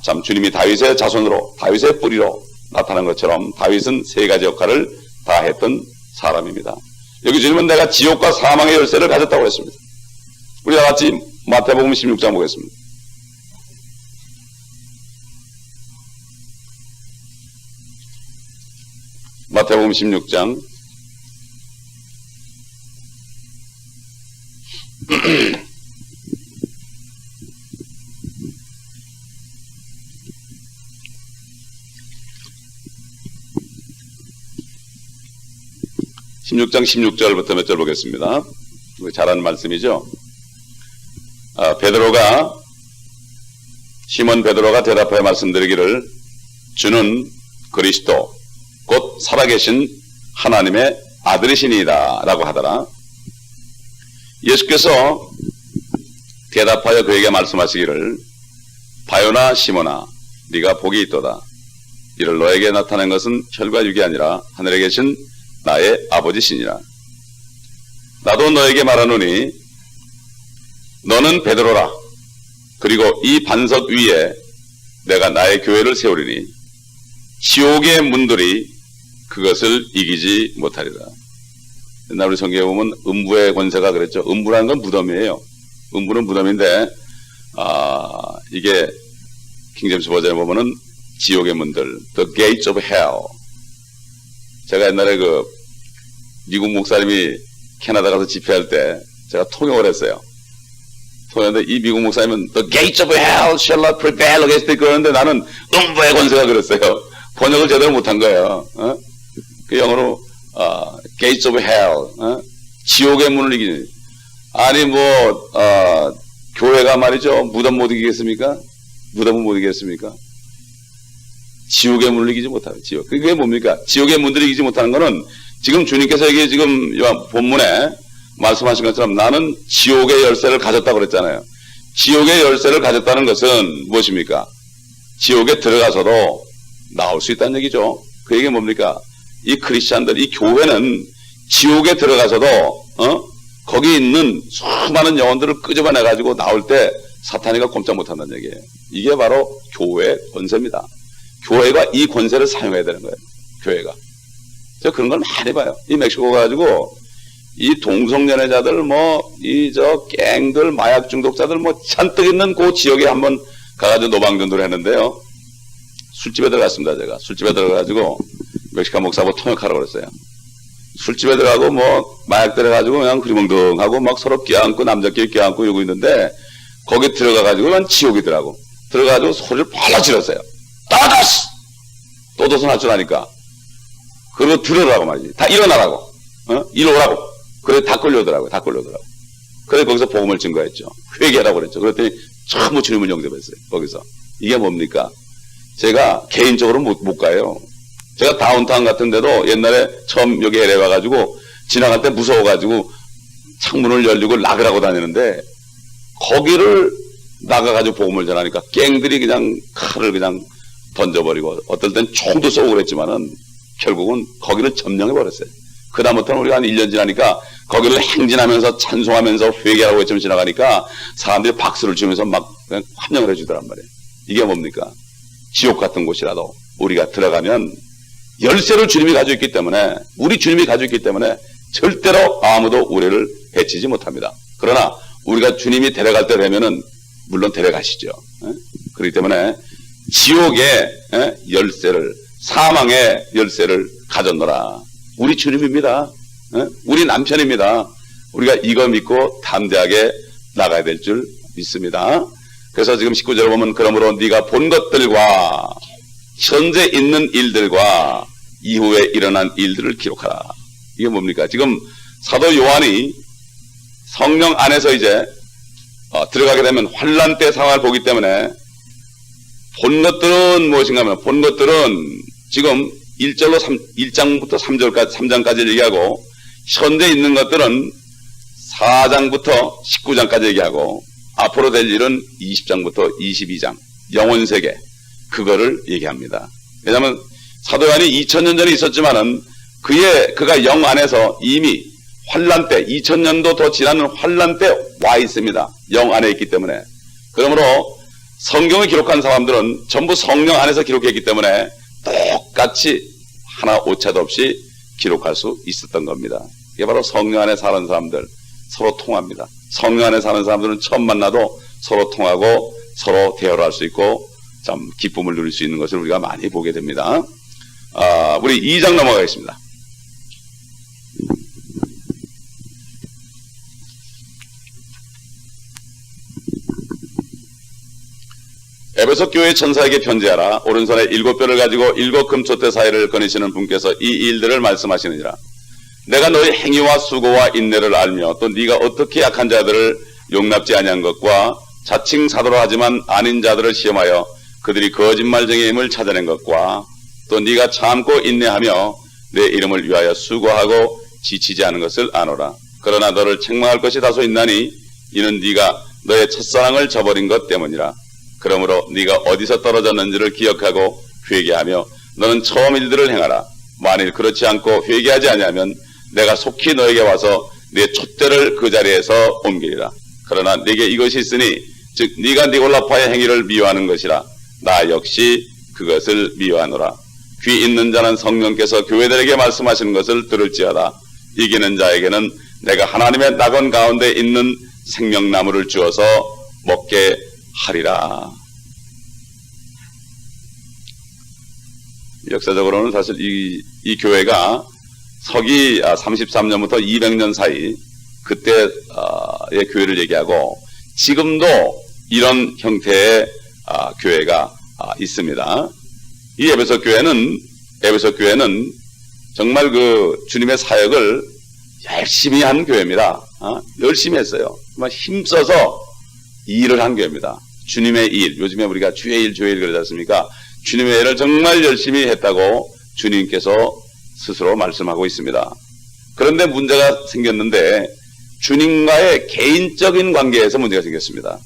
참 주님이 다윗의 자손으로 다윗의 뿌리로 나타난 것처럼 다윗은 세 가지 역할을 다 했던 사람입니다. 여기 주님은 내가 지옥과 사망의 열쇠를 가졌다고 했습니다. 우리 다 같이 마태복음 16장 보겠습니다. 마태복음 16장 16장 16절부터 몇 절 보겠습니다. 잘하는 말씀이죠. 시몬 베드로가 대답하여 말씀드리기를 주는 그리스도 곧 살아계신 하나님의 아들이시니이다 라고 하더라. 예수께서 대답하여 그에게 말씀하시기를 바요나 시몬아 네가 복이 있도다. 이를 너에게 나타낸 것은 혈과 육이 아니라 하늘에 계신 나의 아버지시니라. 나도 너에게 말하노니 너는 베드로라. 그리고 이 반석 위에 내가 나의 교회를 세우리니 지옥의 문들이 그것을 이기지 못하리라. 옛날 우리 성경에 보면 음부의 권세가 그랬죠. 음부라는 건 무덤이에요. 음부는 무덤인데 이게 킹제임스 버전에 보면은 지옥의 문들, the gates of hell. 제가 옛날에 그 미국 목사님이 캐나다 가서 집회할 때 제가 통역을 했어요. 통역했는데 이 미국 목사님은 the gates of hell shall not prevail against it 그러는데 나는 음부의 권세가 그랬어요. 번역을 제대로 못한 거예요. 그 영어로 gates of hell, 지옥의 문을 이기는. 아니 교회가 말이죠. 무덤 못 이기겠습니까? 무덤은 못 이기겠습니까? 지옥의 문을 이기지 못하는 지옥. 그게 뭡니까? 지옥의 문들을 이기지 못하는 것은 지금 주님께서 이게 지금 본문에 말씀하신 것처럼 나는 지옥의 열쇠를 가졌다고 그랬잖아요. 지옥의 열쇠를 가졌다는 것은 무엇입니까? 지옥에 들어가서도 나올 수 있다는 얘기죠. 그 얘기가 뭡니까? 이 크리스찬들, 이 교회는 지옥에 들어가서도 거기 있는 수많은 영혼들을 끄집어내가지고 나올 때 사탄이가 꼼짝 못한다는 얘기예요. 이게 바로 교회의 권세입니다. 교회가 이 권세를 사용해야 되는 거예요. 교회가. 저 그런 걸 많이 봐요. 이 멕시코 가가지고 이 동성연애자들 갱들 마약 중독자들 잔뜩 있는 그 지역에 한번 가가지고 노방전도를 했는데요. 술집에 들어갔습니다. 제가 술집에 들어가가지고 멕시칸 목사하고 통역하라고 그랬어요. 술집에 들어가고 마약 들어가지고 그냥 흐리멍덩하고 막 서로 껴안고 남자끼리 껴안고 이러고 있는데 거기 들어가가지고 그냥 지옥이더라고. 들어가가지고 소리를 발라 질렀어요. 따다스! 또도선 할 줄 아니까. 그리고 들으라고 말이지. 다 일어나라고. 이리 오라고. 그래 다 끌려오더라고요. 다 끌려오더라고. 그래서 거기서 복음을 증거했죠. 회개하라고 그랬죠. 그랬더니 전부 주님을 영접했어요. 거기서. 이게 뭡니까? 제가 개인적으로 못 가요. 제가 다운타운 같은 데도 옛날에 처음 여기 LA 와가지고 지나갈 때 무서워가지고 창문을 열리고 락을 하고 다니는데 거기를 나가가지고 복음을 전하니까 갱들이 그냥 칼을 그냥 던져버리고 어떨 땐 총도 쏘고 그랬지만은 결국은 거기를 점령해버렸어요. 그다음부터는 우리가 한 1년 지나니까 거기를 행진하면서 찬송하면서 회개하고 했지만 지나가니까 사람들이 박수를 치면서 막 그냥 환영을 해주더란 말이에요. 이게 뭡니까? 지옥 같은 곳이라도 우리가 들어가면 열쇠를 주님이 가지고 있기 때문에 우리 주님이 가지고 있기 때문에 절대로 아무도 우리를 해치지 못합니다. 그러나 우리가 주님이 데려갈 때 되면은 물론 데려가시죠. 그렇기 때문에 지옥의 열쇠를 사망의 열쇠를 가졌노라. 우리 주님입니다. 우리 남편입니다. 우리가 이거 믿고 담대하게 나가야 될 줄 믿습니다. 그래서 지금 19절에 보면 그러므로 네가 본 것들과 현재 있는 일들과 이후에 일어난 일들을 기록하라. 이게 뭡니까? 지금 사도 요한이 성령 안에서 이제 들어가게 되면 환란 때 상황을 보기 때문에 본 것들은 무엇인가 하면 본 것들은 지금 1장부터 3장까지 얘기하고 현재 있는 것들은 4장부터 19장까지 얘기하고 앞으로 될 일은 20장부터 22장 영혼세계 그거를 얘기합니다. 왜냐하면 사도 요한이 2000년 전에 있었지만은 그가 영 안에서 이미 환란 때 2000년도 더 지나는 환란 때 와 있습니다. 영 안에 있기 때문에. 그러므로 성경을 기록한 사람들은 전부 성령 안에서 기록했기 때문에 똑같이 하나 오차도 없이 기록할 수 있었던 겁니다. 이게 바로 성령 안에 사는 사람들 서로 통합니다. 성령 안에 사는 사람들은 처음 만나도 서로 통하고 서로 대화를 할 수 있고 참 기쁨을 누릴 수 있는 것을 우리가 많이 보게 됩니다. 우리 2장 넘어가겠습니다. 에베소 교회 천사에게 편지하라. 오른손에 7뼈를 가지고 7 금촛대 사이를 거니시는 분께서 이 일들을 말씀하시느니라. 내가 너희 행위와 수고와 인내를 알며 또 네가 어떻게 약한 자들을 용납지 아니한 것과 자칭 사도라 하지만 아닌 자들을 시험하여 그들이 거짓말쟁이임을 찾아낸 것과 또 네가 참고 인내하며 내 이름을 위하여 수고하고 지치지 않은 것을 아노라. 그러나 너를 책망할 것이 다소 있나니 이는 네가 너의 첫사랑을 저버린 것 때문이라. 그러므로 네가 어디서 떨어졌는지를 기억하고 회개하며 너는 처음 일들을 행하라. 만일 그렇지 않고 회개하지 아니하면 내가 속히 너에게 와서 네 촛대를 그 자리에서 옮기리라. 그러나 네게 이것이 있으니 즉 네가 니골라파의 행위를 미워하는 것이라. 나 역시 그것을 미워하노라. 귀 있는 자는 성령께서 교회들에게 말씀하시는 것을 들을지어다. 이기는 자에게는 내가 하나님의 낙원 가운데 있는 생명나무를 주어서 먹게 하리라. 역사적으로는 사실 이 교회가 서기 33년부터 200년 사이 그때의 교회를 얘기하고 지금도 이런 형태의 교회가 있습니다. 이 에베소 교회는 정말 그 주님의 사역을 열심히 한 교회입니다. 열심히 했어요. 정말 힘써서 일을 한 교회입니다. 주님의 일, 요즘에 우리가 주의 일 그러지 않습니까? 주님의 일을 정말 열심히 했다고 주님께서 스스로 말씀하고 있습니다. 그런데 문제가 생겼는데 주님과의 개인적인 관계에서 문제가 생겼습니다.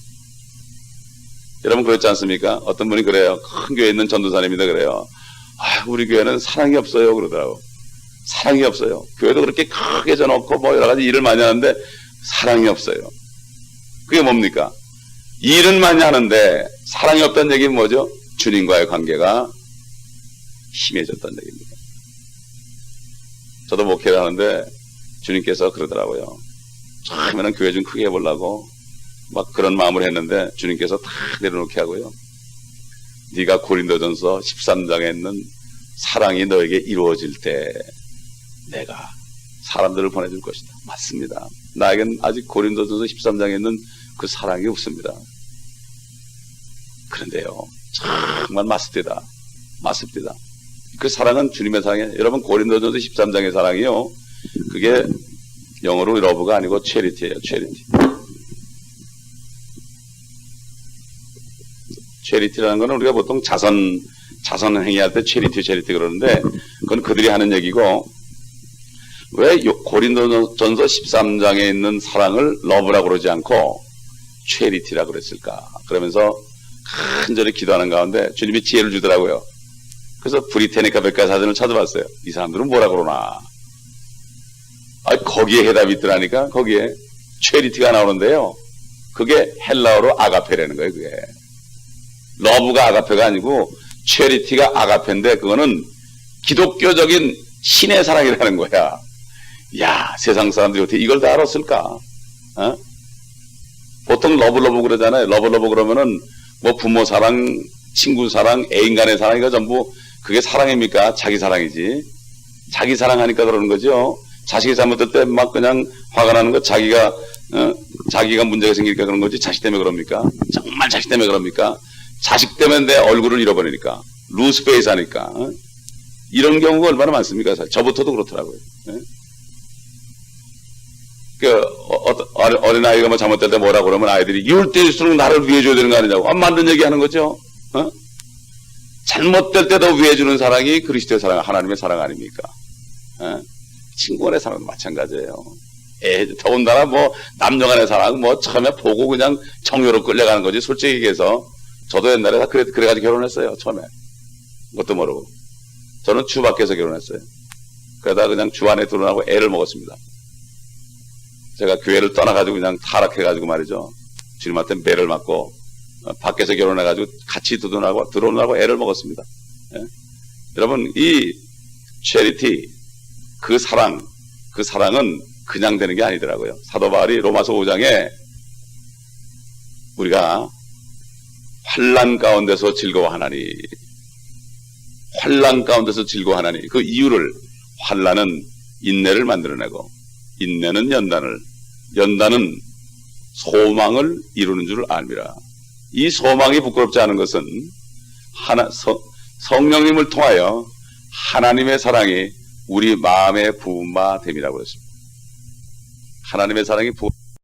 여러분 그렇지 않습니까? 어떤 분이 그래요. 큰 교회에 있는 전도사님인데 그래요. 우리 교회는 사랑이 없어요 그러더라고. 사랑이 없어요. 교회도 그렇게 크게 져놓고 뭐 여러 가지 일을 많이 하는데 사랑이 없어요. 그게 뭡니까? 일은 많이 하는데 사랑이 없다는 얘기는 뭐죠? 주님과의 관계가 심해졌다는 얘기입니다. 저도 목회를 하는데 주님께서 그러더라고요. 처음에는 교회 좀 크게 해보려고 막 그런 마음을 했는데 주님께서 다 내려놓게 하고요. 네가 고린도전서 13장에 있는 사랑이 너에게 이루어질 때 내가 사람들을 보내줄 것이다. 맞습니다. 나에겐 아직 고린도전서 13장에 있는 그 사랑이 없습니다. 그런데요, 정말 맞습니다. 그 사랑은 주님의 사랑이에요. 여러분 고린도전서 13장의 사랑이요, 그게 영어로 러브가 아니고 체리티예요. 체리티라는 거는 우리가 보통 자선 행위할 때 체리티 그러는데 그건 그들이 하는 얘기고, 왜 고린도전서 13장에 있는 사랑을 러브라고 그러지 않고 체리티라고 그랬을까? 그러면서 간절히 기도하는 가운데 주님이 지혜를 주더라고요. 그래서 브리테니카 백과 사전을 찾아봤어요. 이 사람들은 뭐라 그러나? 거기에 해답이 있더라니까. 거기에 체리티가 나오는데요. 그게 헬라어로 아가페라는 거예요. 그게 러브가 아가페가 아니고 체리티가 아가페인데 그거는 기독교적인 신의 사랑이라는 거야. 야, 세상 사람들이 어떻게 이걸 다 알았을까? 보통 러브 그러잖아요. 러브 그러면은 뭐 부모 사랑, 친구 사랑, 애인 간의 사랑, 이거 전부 그게 사랑입니까? 자기 사랑이지. 자기 사랑하니까 그러는 거죠. 자식이 잘못될 때 막 그냥 화가 나는 거, 자기가 문제가 생기니까 그런 거지. 자식 때문에 그럽니까? 정말 자식 때문에 그럽니까? 자식 때문에 내 얼굴을 잃어버리니까. 루스페이스 하니까 이런 경우가 얼마나 많습니까? 저부터도 그렇더라고요. 어린아이가 뭐 잘못될 때 뭐라고 그러면 아이들이 이럴 때일수록 나를 위해줘야 되는 거 아니냐고 만든 얘기 하는 거죠. 잘못될 때도 위해주는 사랑이 그리스도의 사랑, 하나님의 사랑 아닙니까? 친구 간의 사랑도 마찬가지예요. 더군다나 뭐 남녀 간의 사랑 뭐 처음에 보고 그냥 정요로 끌려가는 거지. 솔직히 얘기해서 저도 옛날에 다 그래가지고 결혼했어요. 처음에 그것도 모르고 저는 주 밖에서 결혼했어요. 그러다 그냥 주 안에 들어나고 애를 먹었습니다. 제가 교회를 떠나가지고 그냥 타락해가지고 말이죠. 주님한테 매를 맞고 밖에서 결혼해가지고 같이 들어오느라고 애를 먹었습니다. 여러분 이 체리티 그 사랑은 그냥 되는 게 아니더라고요. 사도 바울이 로마서 5장에 우리가 환난 가운데서 즐거워하나니 그 이유를 환난은 인내를 만들어내고 인내는 연단은 소망을 이루는 줄 압니다. 이 소망이 부끄럽지 않은 것은 성령님을 통하여 하나님의 사랑이 우리 마음에 부음바 됨이라고 했습니다. 하나님의 사랑이